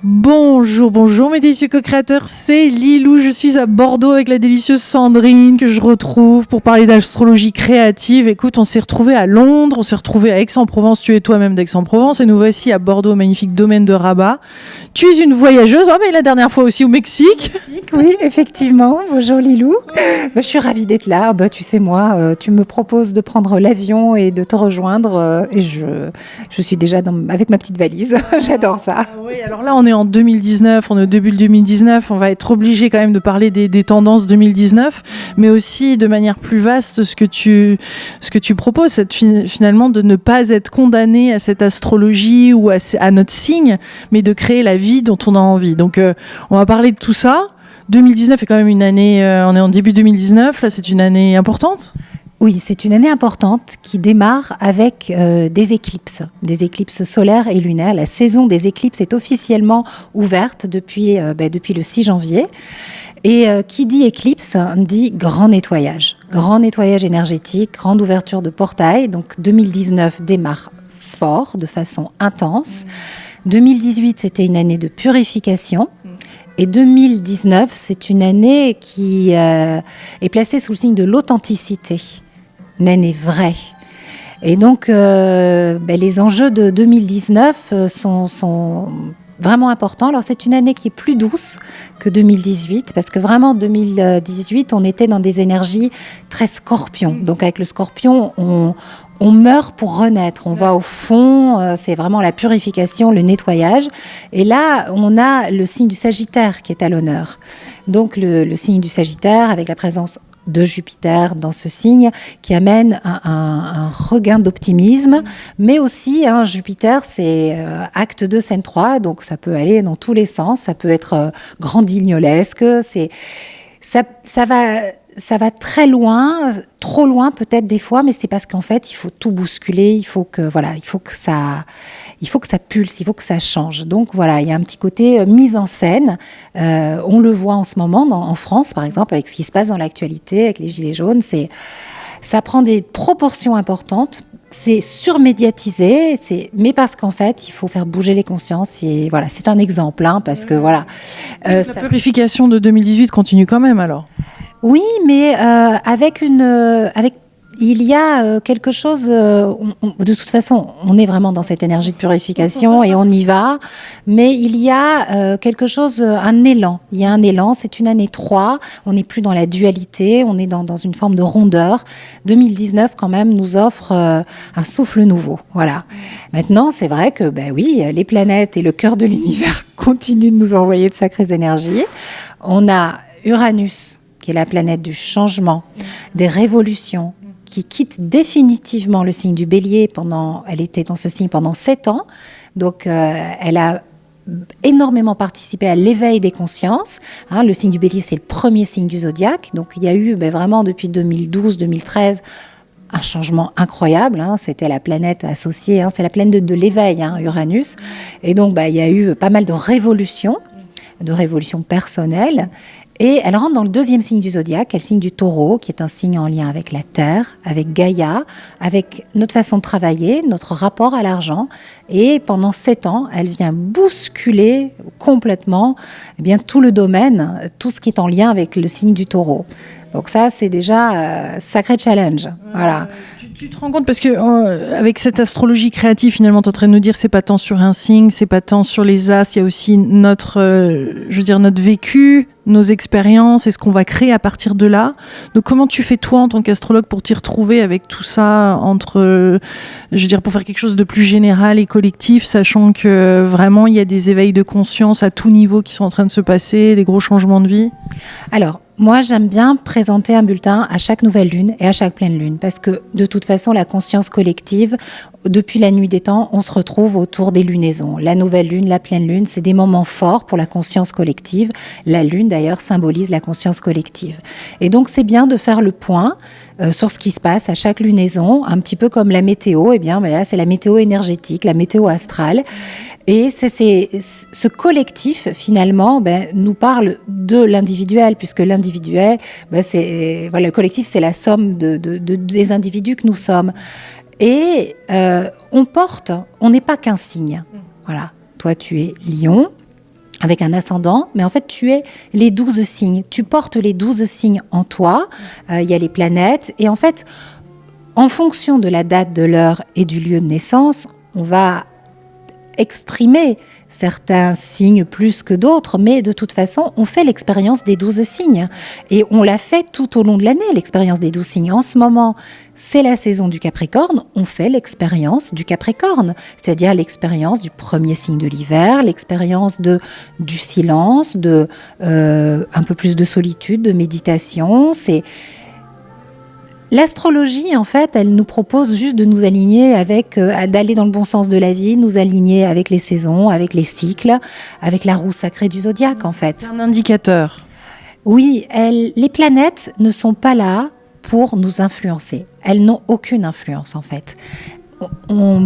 Bonjour, bonjour mes délicieux co-créateurs, c'est Lilou, je suis à Bordeaux avec la délicieuse Sandrine que je retrouve pour parler d'astrologie créative. Écoute, on s'est retrouvés à Londres, on s'est retrouvés à Aix-en-Provence, tu es toi-même d'Aix-en-Provence et nous voici à Bordeaux au magnifique domaine de Rabat. Tu es une voyageuse, mais la dernière fois aussi au Mexique. Oui, effectivement, bonjour Lilou. Je suis ravie d'être là, tu sais moi, tu me proposes de prendre l'avion et de te rejoindre et je suis déjà avec ma petite valise, j'adore ça. Oui, alors là on est en 2019, on est au début de 2019, on va être obligé quand même de parler des tendances 2019, mais aussi de manière plus vaste ce que tu proposes, c'est finalement de ne pas être condamné à cette astrologie ou à notre signe, mais de créer la vie dont on a envie. Donc on va parler de tout ça. 2019 est quand même une année, on est en début 2019, là c'est une année importante. Oui, c'est une année importante qui démarre avec des éclipses solaires et lunaires. La saison des éclipses est officiellement ouverte depuis le 6 janvier. Et qui dit éclipse dit grand nettoyage énergétique, grande ouverture de portail. Donc 2019 démarre fort, de façon intense. 2018, c'était une année de purification. Et 2019, c'est une année qui est placée sous le signe de l'authenticité. Une année vraie. Et donc, les enjeux de 2019 sont vraiment importants. Alors, c'est une année qui est plus douce que 2018, parce que vraiment, 2018, on était dans des énergies très scorpion. Donc, avec le scorpion, on meurt pour renaître. On va au fond, c'est vraiment la purification, le nettoyage. Et là, on a le signe du Sagittaire qui est à l'honneur. Donc, le signe du Sagittaire, avec la présence de Jupiter dans ce signe, qui amène un regain d'optimisme, mais aussi Jupiter, c'est acte 2, scène 3, donc ça peut aller dans tous les sens, ça peut être grandignolesque, ça va très loin, trop loin peut-être des fois, mais c'est parce qu'en fait, il faut tout bousculer, il faut que ça pulse, il faut que ça change. Donc voilà, il y a un petit côté mise en scène. On le voit en ce moment en France, par exemple, avec ce qui se passe dans l'actualité, avec les Gilets jaunes. Ça prend des proportions importantes. C'est surmédiatisé, mais parce qu'en fait, il faut faire bouger les consciences. Et voilà, c'est un exemple, parce que voilà. La purification de 2018 continue quand même alors. Oui, mais il y a quelque chose, de toute façon, on est vraiment dans cette énergie de purification et on y va, mais il y a quelque chose, un élan. Il y a un élan, c'est une année 3, on n'est plus dans la dualité, on est dans une forme de rondeur. 2019, quand même, nous offre un souffle nouveau. Voilà. Maintenant, c'est vrai que, oui, les planètes et le cœur de l'univers continuent de nous envoyer de sacrées énergies. On a Uranus, qui est la planète du changement, des révolutions, qui quitte définitivement le signe du Bélier elle était dans ce signe pendant 7 ans. Donc, elle a énormément participé à l'éveil des consciences. Le signe du Bélier, c'est le premier signe du zodiaque. Donc, il y a eu vraiment depuis 2012-2013 un changement incroyable. C'était la planète associée, c'est la planète de l'éveil, Uranus. Et donc, il y a eu pas mal de révolutions personnelles. Et elle rentre dans le deuxième signe du zodiaque, le signe du Taureau, qui est un signe en lien avec la Terre, avec Gaïa, avec notre façon de travailler, notre rapport à l'argent. Et pendant 7 ans, elle vient bousculer complètement tout le domaine, tout ce qui est en lien avec le signe du Taureau. Donc ça, c'est déjà sacré challenge. Voilà. Tu te rends compte, parce que avec cette astrologie créative, finalement, tu es en train de nous dire c'est pas tant sur un signe, c'est pas tant sur les astres, il y a aussi notre vécu, nos expériences et ce qu'on va créer à partir de là. Donc comment tu fais toi en tant qu'astrologue pour t'y retrouver avec tout ça pour faire quelque chose de plus général et collectif, sachant que vraiment il y a des éveils de conscience à tout niveau qui sont en train de se passer, des gros changements de vie? Alors, moi, j'aime bien présenter un bulletin à chaque nouvelle lune et à chaque pleine lune, parce que de toute façon, la conscience collective, depuis la nuit des temps, on se retrouve autour des lunaisons. La nouvelle lune, la pleine lune, c'est des moments forts pour la conscience collective. La lune, d'ailleurs, symbolise la conscience collective. Et donc, c'est bien de faire le point sur ce qui se passe à chaque lunaison, un petit peu comme la météo. Là, c'est la météo énergétique, la météo astrale. Et ce collectif, finalement, nous parle de l'individuel, puisque l'individuel, le collectif, c'est la somme des individus que nous sommes. Et on n'est pas qu'un signe. Voilà. Toi, tu es Lion, avec un ascendant, mais en fait, tu es les 12 signes. Tu portes les 12 signes en toi. Il y a les planètes. Et en fait, en fonction de la date, de l'heure et du lieu de naissance, on va exprimer certains signes plus que d'autres, mais de toute façon, on fait l'expérience des 12 signes. Et on l'a fait tout au long de l'année, l'expérience des 12 signes. En ce moment, c'est la saison du Capricorne, on fait l'expérience du Capricorne, c'est-à-dire l'expérience du premier signe de l'hiver, l'expérience du silence, un peu plus de solitude, de méditation. L'astrologie, en fait, elle nous propose juste de nous aligner d'aller dans le bon sens de la vie, nous aligner avec les saisons, avec les cycles, avec la roue sacrée du zodiaque, en fait. C'est un indicateur. Oui, les planètes ne sont pas là pour nous influencer. Elles n'ont aucune influence, en fait.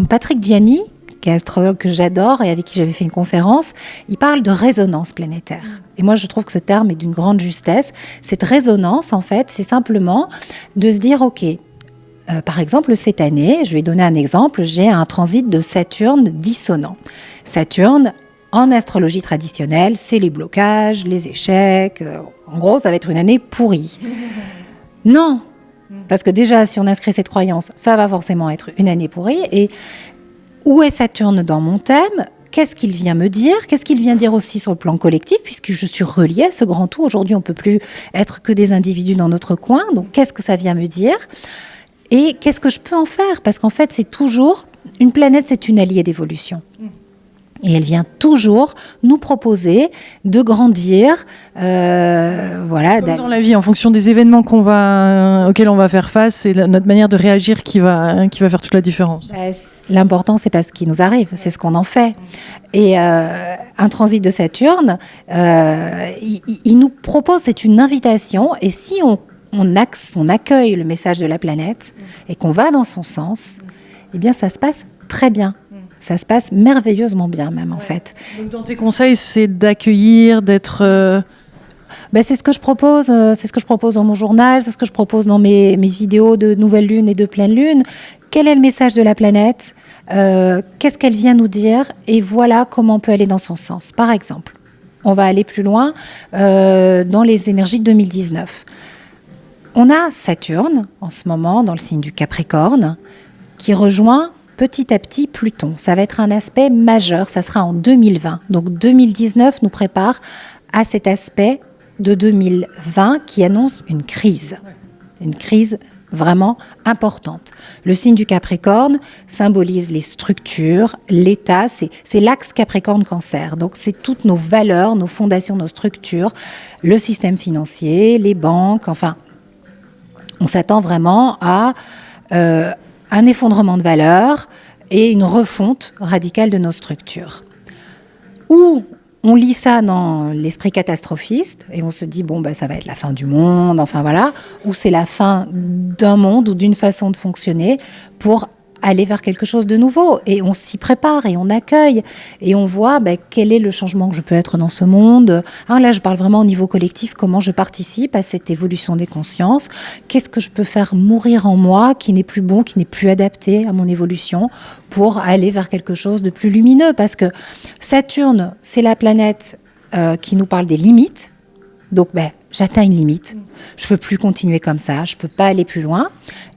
Patrick Gianni, qui est astrologue que j'adore et avec qui j'avais fait une conférence, il parle de résonance planétaire. Et moi, je trouve que ce terme est d'une grande justesse. Cette résonance, en fait, c'est simplement de se dire, OK, par exemple, cette année, je vais donner un exemple, j'ai un transit de Saturne dissonant. Saturne, en astrologie traditionnelle, c'est les blocages, les échecs. En gros, ça va être une année pourrie. Non, parce que déjà, si on inscrit cette croyance, ça va forcément être une année pourrie. Et où est Saturne dans mon thème ? Qu'est-ce qu'il vient me dire ? Qu'est-ce qu'il vient dire aussi sur le plan collectif ? Puisque je suis reliée à ce grand tout. Aujourd'hui, on ne peut plus être que des individus dans notre coin. Donc, qu'est-ce que ça vient me dire ? Et qu'est-ce que je peux en faire ? Parce qu'en fait, c'est toujours... Une planète, c'est une alliée d'évolution. Et elle vient toujours nous proposer de grandir, voilà. Comme dans la vie, en fonction des événements auxquels on va faire face, c'est notre manière de réagir qui va faire toute la différence. L'important, c'est pas ce qui nous arrive, c'est ce qu'on en fait. Et un transit de Saturne, il nous propose, c'est une invitation. Et si on accueille le message de la planète et qu'on va dans son sens, eh bien, ça se passe très bien. Ça se passe merveilleusement bien même, en fait. Donc, dans tes conseils, c'est d'accueillir, d'être... C'est ce que je propose. C'est ce que je propose dans mon journal, c'est ce que je propose dans mes vidéos de nouvelle lune et de pleine lune. Quel est le message de la planète ? Qu'est-ce qu'elle vient nous dire ? Et voilà comment on peut aller dans son sens. Par exemple, on va aller plus loin dans les énergies de 2019. On a Saturne, en ce moment, dans le signe du Capricorne, qui rejoint petit à petit Pluton. Ça va être un aspect majeur, ça sera en 2020. Donc 2019 nous prépare à cet aspect de 2020 qui annonce une crise vraiment importante. Le signe du Capricorne symbolise les structures, l'état, c'est l'axe Capricorne-Cancer. Donc c'est toutes nos valeurs, nos fondations, nos structures, le système financier, les banques, enfin, on s'attend vraiment à un effondrement de valeurs et une refonte radicale de nos structures. Ou on lit ça dans l'esprit catastrophiste et on se dit, ça va être la fin du monde, enfin voilà, ou c'est la fin d'un monde ou d'une façon de fonctionner pour aller vers quelque chose de nouveau. Et on s'y prépare et on accueille et on voit quel est le changement que je peux être dans ce monde. Là, je parle vraiment au niveau collectif, comment je participe à cette évolution des consciences. Qu'est-ce que je peux faire mourir en moi qui n'est plus bon, qui n'est plus adapté à mon évolution pour aller vers quelque chose de plus lumineux. Parce que Saturne, c'est la planète qui nous parle des limites. Donc, j'atteins une limite. Je ne peux plus continuer comme ça. Je ne peux pas aller plus loin.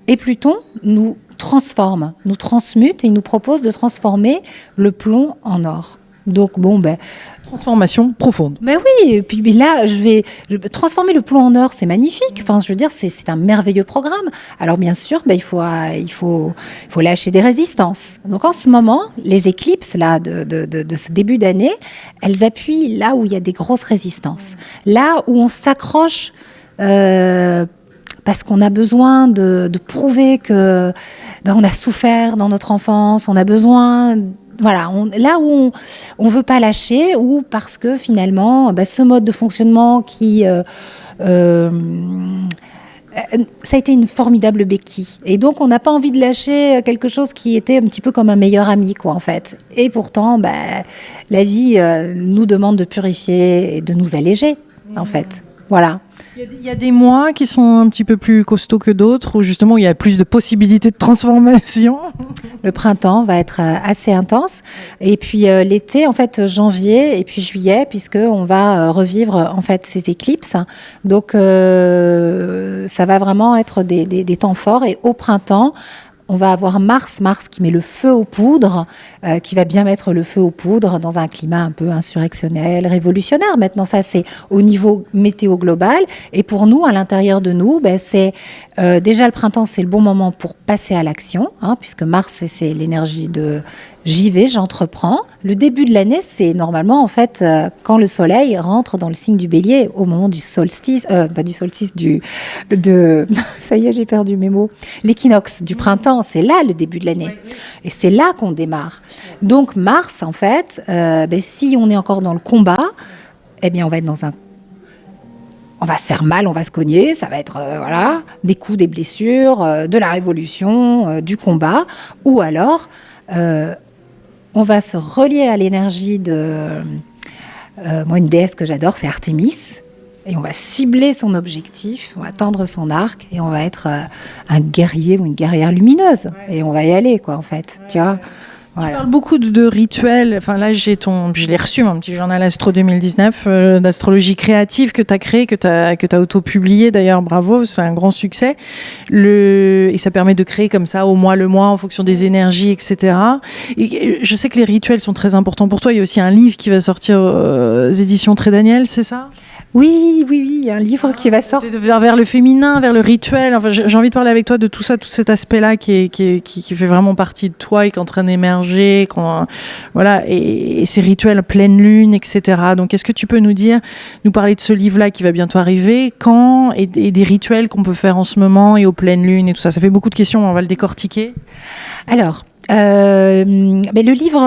Et Pluton nous transforme, nous transmute et nous propose de transformer le plomb en or. Donc transformation profonde. Oui, et puis là, transformer le plomb en or, c'est magnifique. Enfin, je veux dire, c'est un merveilleux programme. Alors bien sûr, il faut lâcher des résistances. Donc en ce moment, les éclipses là de ce début d'année, elles appuient là où il y a des grosses résistances, là où on s'accroche. Parce qu'on a besoin de prouver que on a souffert dans notre enfance, on a besoin, là où on veut pas lâcher, ou parce que finalement, ce mode de fonctionnement qui ça a été une formidable béquille. Et donc, on n'a pas envie de lâcher quelque chose qui était un petit peu comme un meilleur ami, quoi, en fait. Et pourtant, la vie nous demande de purifier et de nous alléger, en fait. Voilà. Il y a des mois qui sont un petit peu plus costauds que d'autres, où justement il y a plus de possibilités de transformation. Le printemps va être assez intense. Et puis l'été, en fait, janvier et puis juillet, puisqu'on va revivre en fait ces éclipses. Donc ça va vraiment être des temps forts. Et au printemps, on va avoir Mars qui met le feu aux poudres, qui va bien mettre le feu aux poudres dans un climat un peu insurrectionnel, révolutionnaire. Maintenant, ça, c'est au niveau météo global. Et pour nous, à l'intérieur de nous, c'est déjà le printemps, c'est le bon moment pour passer à l'action, puisque Mars, c'est l'énergie de j'y vais, j'entreprends. Le début de l'année, c'est normalement, en fait, quand le soleil rentre dans le signe du bélier, au moment du solstice, pas du solstice, ça y est, j'ai perdu mes mots, l'équinoxe du printemps, c'est là le début de l'année. Et c'est là qu'on démarre. Donc, Mars, en fait, si on est encore dans le combat, eh bien, on va être on va se faire mal, on va se cogner, ça va être des coups, des blessures, de la révolution, du combat, ou alors on va se relier à l'énergie de moi, une déesse que j'adore, c'est Artémis, et on va cibler son objectif, on va tendre son arc et on va être un guerrier ou une guerrière lumineuse, et on va y aller, quoi, en fait, tu vois. Voilà. Tu parles beaucoup de rituels. Enfin, là, je l'ai reçu, mon petit journal Astro 2019 d'astrologie créative que tu as créé, que tu as auto-publié. D'ailleurs, bravo, c'est un grand succès. Et ça permet de créer comme ça, au mois le mois, en fonction des énergies, etc. Et je sais que les rituels sont très importants pour toi. Il y a aussi un livre qui va sortir aux éditions Très Daniel, c'est ça ? Oui, il y a un livre qui va sortir. Vers le féminin, vers le rituel. Enfin, j'ai envie de parler avec toi de tout ça, tout cet aspect-là qui fait vraiment partie de toi et qui est en train d'émerger. Voilà, et ces rituels pleine lune, etc. Donc, est-ce que tu peux nous parler de ce livre-là qui va bientôt arriver, quand, et des rituels qu'on peut faire en ce moment et aux pleines lunes et tout ça. Ça fait beaucoup de questions, on va le décortiquer. Alors, mais le livre,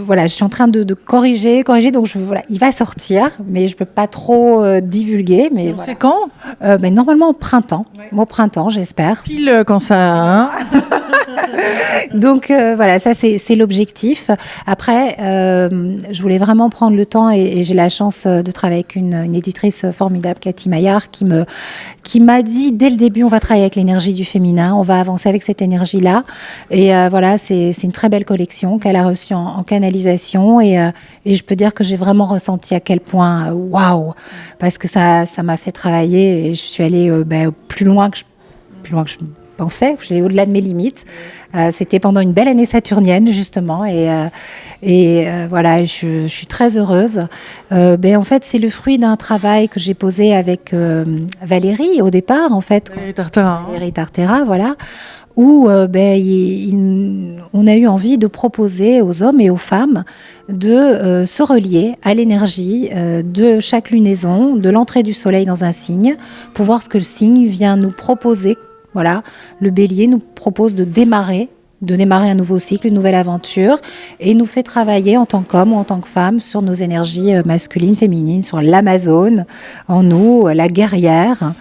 je suis en train de corriger, donc il va sortir, mais je peux pas trop divulguer. Mais c'est quand normalement au printemps, j'espère. Pile quand ça. Donc ça c'est l'objectif. Après, je voulais vraiment prendre le temps et j'ai la chance de travailler avec une éditrice formidable, Cathy Maillard, qui m'a dit dès le début, on va travailler avec l'énergie du féminin, on va avancer avec cette énergie-là. Et c'est une très belle collection qu'elle a reçue en canalisation et je peux dire que j'ai vraiment ressenti à quel point, waouh, parce que ça m'a fait travailler et je suis allée plus loin que je pensais, je suis allée au-delà de mes limites. C'était pendant une belle année saturnienne justement et je suis très heureuse. En fait, c'est le fruit d'un travail que j'ai posé avec Valérie au départ, en fait. Valérie Tartera, voilà. Où on a eu envie de proposer aux hommes et aux femmes de se relier à l'énergie de chaque lunaison, de l'entrée du soleil dans un signe, pour voir ce que le signe vient nous proposer. Voilà, le bélier nous propose de démarrer un nouveau cycle, une nouvelle aventure, et nous fait travailler en tant qu'homme ou en tant que femme sur nos énergies masculines, féminines, sur l'Amazone, en nous, la guerrière.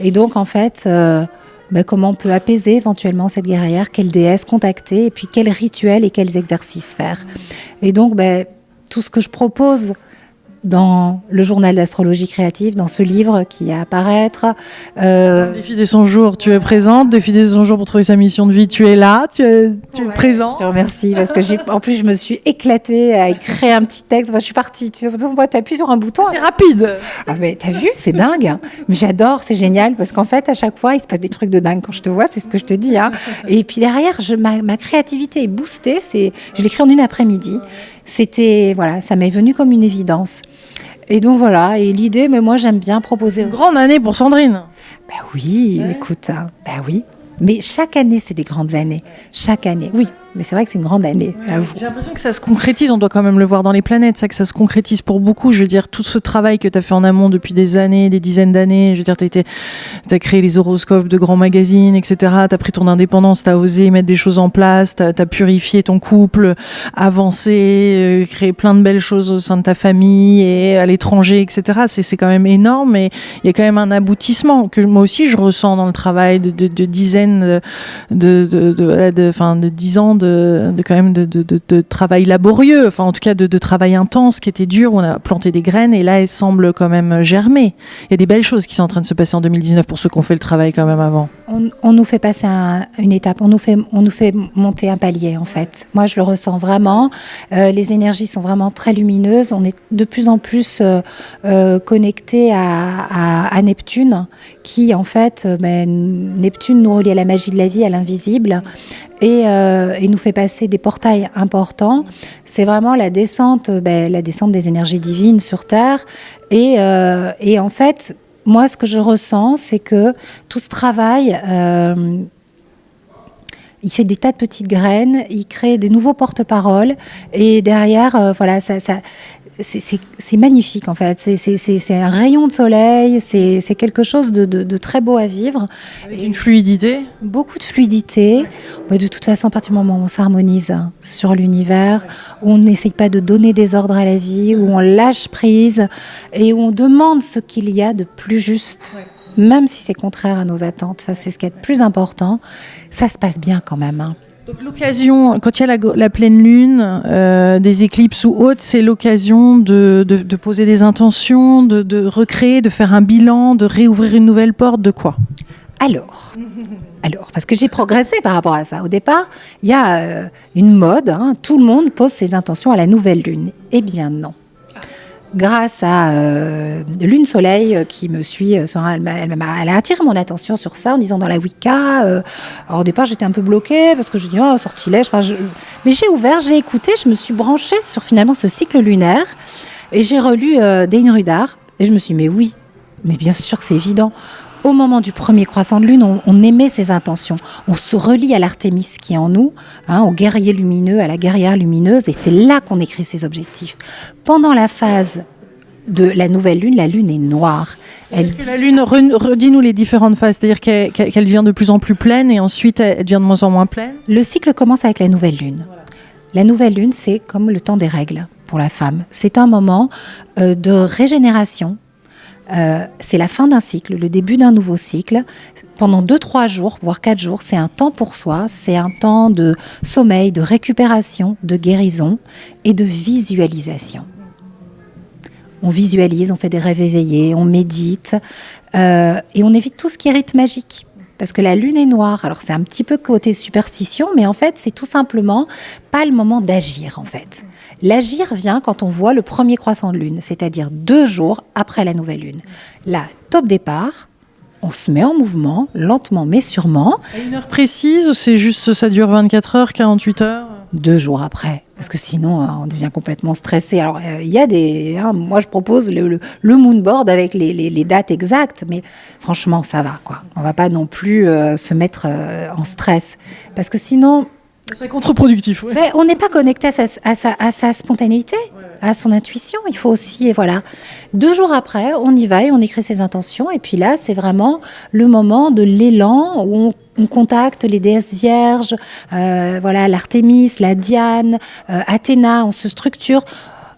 Et donc, en fait... comment on peut apaiser éventuellement cette guerrière, quelle déesse contacter, et puis quels rituels et quels exercices faire. Et donc, tout ce que je propose dans le journal d'astrologie créative, dans ce livre qui va apparaître. Défi des 100 jours, tu es présente. Défi des 100 jours pour trouver sa mission de vie, tu es là, tu es présente. Je te remercie parce que en plus je me suis éclatée à écrire un petit texte. Moi, je suis partie. Tu appuies sur un bouton. C'est rapide. Ah mais t'as vu, c'est dingue. Hein. Mais j'adore, c'est génial parce qu'en fait à chaque fois il se passe des trucs de dingue quand je te vois. C'est ce que je te dis. Hein. Et puis derrière, ma créativité est boostée. Je l'écris en une après-midi. Ça m'est venu comme une évidence. Et donc voilà, et l'idée, mais moi j'aime bien proposer... Une grande année pour Sandrine. Oui, écoute, oui. Mais chaque année, c'est des grandes années. Chaque année, oui. Mais c'est vrai que c'est une grande année, j'avoue. J'ai l'impression que ça se concrétise, on doit quand même le voir dans les planètes, ça, que ça se concrétise pour beaucoup. Je veux dire, tout ce travail que tu as fait en amont depuis des années, des dizaines d'années, je veux dire, tu as créé les horoscopes de grands magazines, etc. Tu as pris ton indépendance, tu as osé mettre des choses en place, tu as purifié ton couple, avancé, créé plein de belles choses au sein de ta famille et à l'étranger, etc. C'est quand même énorme, mais il y a quand même un aboutissement que moi aussi je ressens dans le travail de dizaines de 10 ans quand même de travail laborieux, enfin en tout cas de travail intense qui était dur, où on a planté des graines et là elles semblent quand même germer. Il y a des belles choses qui sont en train de se passer en 2019 pour ceux qui ont fait le travail quand même avant. On nous fait passer une étape, on nous fait monter un palier en fait. Moi je le ressens vraiment, les énergies sont vraiment très lumineuses, on est de plus en plus connecté à Neptune, qui en fait, Neptune nous relie à la magie de la vie, à l'invisible, et nous fait passer des portails importants. C'est vraiment la descente des énergies divines sur Terre, et en fait, moi, ce que je ressens, c'est que tout ce travail, il fait des tas de petites graines, il crée des nouveaux porte-paroles, et derrière, c'est magnifique en fait. C'est un rayon de soleil, c'est quelque chose de très beau à vivre. Avec une fluidité. Beaucoup de fluidité. Ouais, de toute façon, à partir du moment où on s'harmonise sur l'univers, où on n'essaye pas de donner des ordres à la vie, où on lâche prise et où on demande ce qu'il y a de plus juste, même si c'est contraire à nos attentes. Ça, c'est ce qui est le plus important. Ça se passe bien quand même. Donc l'occasion, quand il y a la pleine lune, des éclipses ou autres, c'est l'occasion de poser des intentions, de recréer, de faire un bilan, de réouvrir une nouvelle porte, de quoi ? Alors, parce que j'ai progressé par rapport à ça. Au départ, il y a une mode, tout le monde pose ses intentions à la nouvelle lune. Eh bien non. Grâce à Lune Soleil qui me suit, elle a attiré mon attention sur ça en disant dans la Wicca. Alors au départ j'étais un peu bloquée parce que je dis sortilège. Mais j'ai ouvert, j'ai écouté, je me suis branchée sur finalement ce cycle lunaire et j'ai relu Dane Rudar et je me suis dit mais oui, mais bien sûr que c'est évident. Au moment du premier croissant de lune, on émet ses intentions. On se relie à l'Artémis qui est en nous, au guerrier lumineux, à la guerrière lumineuse, et c'est là qu'on écrit ses objectifs. Pendant la phase de la nouvelle lune, la lune est noire. La lune, redis-nous les différentes phases, c'est-à-dire qu'elle devient de plus en plus pleine et ensuite elle devient de moins en moins pleine. Le cycle commence avec la nouvelle lune. Voilà. La nouvelle lune, c'est comme le temps des règles pour la femme. C'est un moment de régénération. C'est la fin d'un cycle, le début d'un nouveau cycle. Pendant 2-3 jours, voire 4 jours, c'est un temps pour soi, c'est un temps de sommeil, de récupération, de guérison et de visualisation. On visualise, on fait des rêves éveillés, on médite et on évite tout ce qui est rite magique. Parce que la lune est noire, alors c'est un petit peu côté superstition, mais en fait c'est tout simplement pas le moment d'agir en fait. L'agir vient quand on voit le premier croissant de lune, c'est-à-dire 2 jours après la nouvelle lune. Là, top départ, on se met en mouvement, lentement mais sûrement. À une heure précise ou c'est juste ça dure 24 heures, 48 heures 2 jours après, parce que sinon on devient complètement stressé. Alors il y a moi je propose le moonboard avec les dates exactes, mais franchement ça va quoi. On va pas non plus se mettre en stress, parce que sinon c'est contre-productif. Ouais. Mais on n'est pas connecté à sa spontanéité, à son intuition. Il faut aussi, 2 jours après, on y va et on écrit ses intentions. Et puis là, c'est vraiment le moment de l'élan où on contacte les déesses vierges, l'Artémis, la Diane, Athéna, on se structure.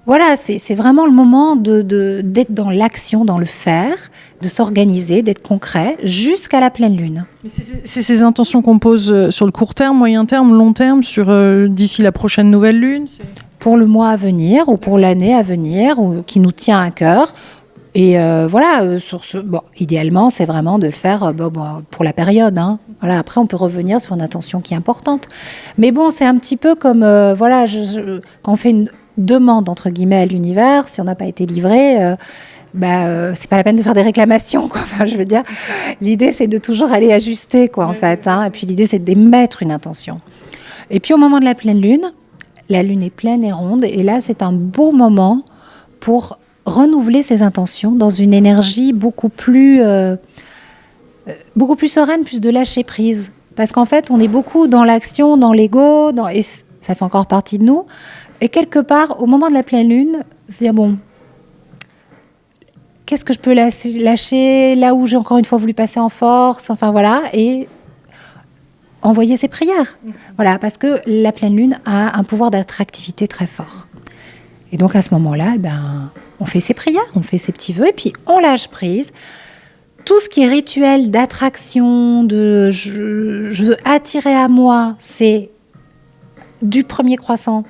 Voilà, c'est vraiment le moment d'être dans l'action, dans le faire, de s'organiser, d'être concret, jusqu'à la pleine lune. Mais c'est ces intentions qu'on pose sur le court terme, moyen terme, long terme, d'ici la prochaine nouvelle lune pour le mois à venir ou pour l'année à venir, ou qui nous tient à cœur. Et idéalement, c'est vraiment de le faire pour la période. Voilà, après, on peut revenir sur une intention qui est importante. Mais bon, c'est un petit peu comme, quand on fait une demande, entre guillemets, à l'univers, si on n'a pas été livré, c'est pas la peine de faire des réclamations, quoi. Enfin, je veux dire, l'idée, c'est de toujours aller ajuster, quoi, en fait. Et puis, l'idée, c'est d'émettre une intention. Et puis, au moment de la pleine lune, la lune est pleine et ronde. Et là, c'est un beau moment pour renouveler ses intentions dans une énergie beaucoup plus sereine, plus de lâcher prise. Parce qu'en fait, on est beaucoup dans l'action, dans l'ego, et ça fait encore partie de nous. Et quelque part, au moment de la pleine lune, se dire, qu'est-ce que je peux lâcher là où j'ai encore une fois voulu passer en force, et envoyer ses prières. Voilà, parce que la pleine lune a un pouvoir d'attractivité très fort. Et donc à ce moment-là, on fait ses prières, on fait ses petits vœux, et puis on lâche prise. Tout ce qui est rituel d'attraction, je veux attirer à moi, c'est du premier croissant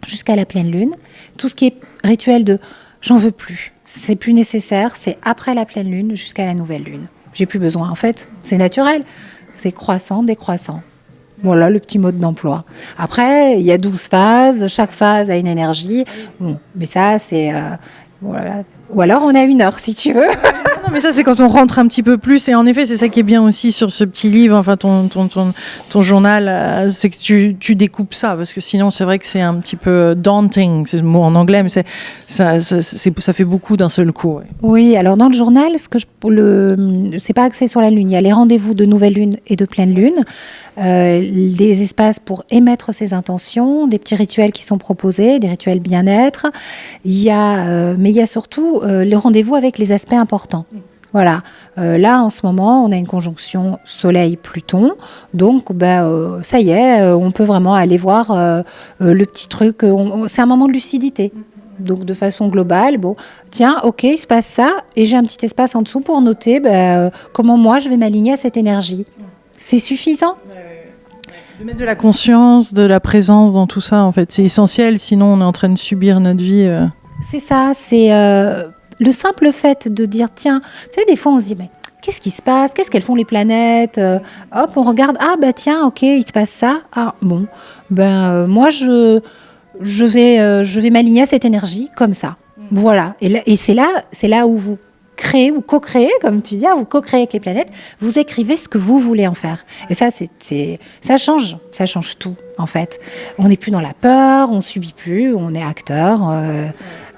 jusqu'à la pleine lune. Tout ce qui est rituel de j'en veux plus, c'est plus nécessaire, c'est après la pleine lune jusqu'à la nouvelle lune. J'ai plus besoin. En fait, c'est naturel. C'est croissant, décroissant. Voilà le petit mode d'emploi. Après, il y a 12 phases. Chaque phase a une énergie. Bon, mais ça, c'est... voilà. Ou alors, on a 1 heure, si tu veux. Non, mais ça, c'est quand on rentre un petit peu plus. Et en effet, c'est ça qui est bien aussi sur ce petit livre, enfin, ton journal, c'est que tu découpes ça. Parce que sinon, c'est vrai que c'est un petit peu daunting. C'est le mot en anglais, mais ça fait beaucoup d'un seul coup. Ouais. Oui, alors dans le journal, c'est pas axé sur la lune. Il y a les rendez-vous de nouvelle lune et de pleine lune. Des espaces pour émettre ses intentions, des petits rituels qui sont proposés, des rituels bien-être. Mais il y a surtout les rendez-vous avec les aspects importants. Voilà. Là, en ce moment, on a une conjonction Soleil-Pluton. Donc, ça y est, on peut vraiment aller voir le petit truc. C'est un moment de lucidité. Donc, de façon globale, bon, tiens, ok, il se passe ça. Et j'ai un petit espace en dessous pour noter comment moi, je vais m'aligner à cette énergie. C'est suffisant. De mettre de la conscience, de la présence dans tout ça, en fait. C'est essentiel, sinon on est en train de subir notre vie. C'est ça, c'est le simple fait de dire, tiens, tu sais, des fois on se dit, mais qu'est-ce qui se passe? Qu'est-ce qu'elles font les planètes? Hop, on regarde, tiens, ok, il se passe ça. Ah, bon, moi je vais m'aligner à cette énergie comme ça. Voilà, et c'est là où vous créez ou co-créez, comme tu dis, vous co-créez avec les planètes, vous écrivez ce que vous voulez en faire. Et ça, ça change tout, en fait. On n'est plus dans la peur, on ne subit plus, on est acteur.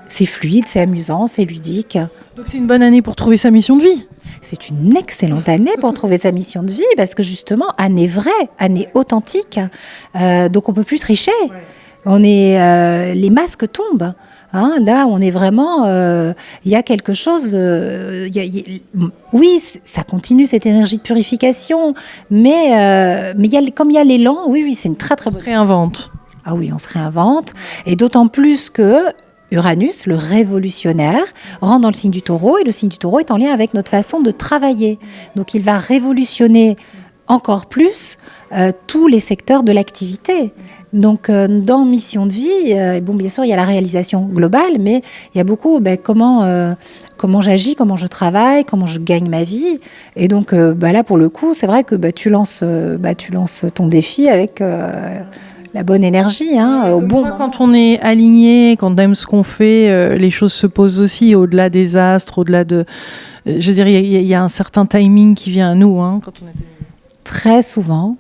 C'est fluide, c'est amusant, c'est ludique. Donc c'est une bonne année pour trouver sa mission de vie. C'est une excellente année pour trouver sa mission de vie, parce que justement, année vraie, année authentique. Donc on ne peut plus tricher. Les masques tombent. Là, on est vraiment... Il y a quelque chose... oui, ça continue, cette énergie de purification, mais comme il y a l'élan, oui, c'est une très, très bonne... On se réinvente. Ah oui, on se réinvente. Et d'autant plus que Uranus, le révolutionnaire, rentre dans le signe du Taureau, et le signe du Taureau est en lien avec notre façon de travailler. Donc, il va révolutionner encore plus tous les secteurs de l'activité. Donc, dans Mission de vie, bien sûr, il y a la réalisation globale, mais il y a beaucoup comment j'agis, comment je travaille, comment je gagne ma vie. Et donc, là, pour le coup, c'est vrai que tu lances ton défi avec la bonne énergie. Quand on est aligné, quand on aime ce qu'on fait, les choses se posent aussi au-delà des astres, au-delà de... je veux dire, il y a un certain timing qui vient à nous quand on est... Très souvent,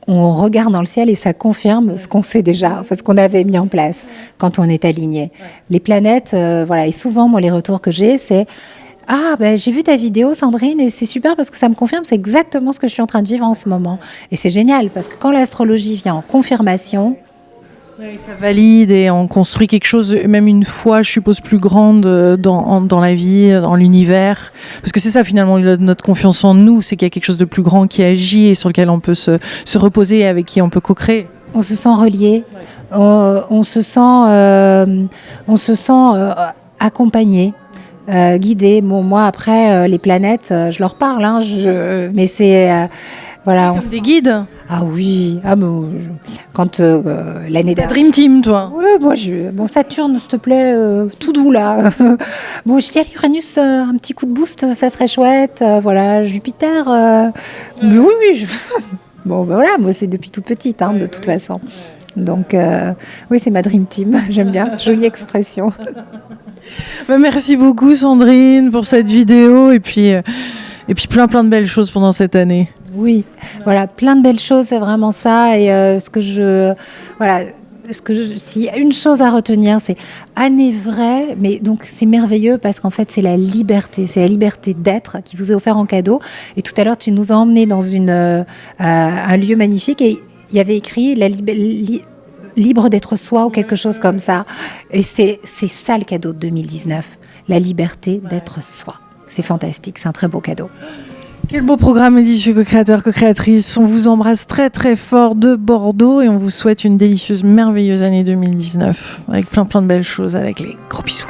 on regarde dans le ciel et ça confirme ce qu'on sait déjà, ce qu'on avait mis en place quand on est aligné. Ouais. Les planètes, et souvent, moi, les retours que j'ai, c'est « Ah, j'ai vu ta vidéo, Sandrine, et c'est super parce que ça me confirme, c'est exactement ce que je suis en train de vivre en ce moment. » Et c'est génial, parce que quand l'astrologie vient en confirmation... Oui, ça valide et on construit quelque chose, même une foi, je suppose, plus grande dans la vie, dans l'univers. Parce que c'est ça, finalement, notre confiance en nous, c'est qu'il y a quelque chose de plus grand qui agit et sur lequel on peut se reposer et avec qui on peut co-créer. On se sent relié, on se sent accompagné, guidé. Bon, moi, après, les planètes, je leur parle, mais c'est... Comme des guides. Ah oui, quand l'année dernière... Dream Team, toi. Oui, Saturne, s'il te plaît, tout doux là. Je dis, allez, Uranus, un petit coup de boost, ça serait chouette. Jupiter, oui. Moi c'est depuis toute petite, de toute façon. Donc, oui, c'est ma Dream Team, j'aime bien, jolie expression. Merci beaucoup, Sandrine, pour cette vidéo et puis plein de belles choses pendant cette année. Oui, plein de belles choses, c'est vraiment ça. Et s'il y a une chose à retenir, c'est année vraie, mais donc c'est merveilleux parce qu'en fait c'est la liberté d'être qui vous est offert en cadeau. Et tout à l'heure tu nous as emmenés dans un lieu magnifique et il y avait écrit libre d'être soi ou quelque chose comme ça. Et c'est ça le cadeau de 2019, la liberté d'être soi. C'est fantastique, c'est un très beau cadeau. Quel beau programme, délicieux co-créateurs, co-créatrices. On vous embrasse très très fort de Bordeaux et on vous souhaite une délicieuse, merveilleuse année 2019 avec plein de belles choses. Avec les gros bisous.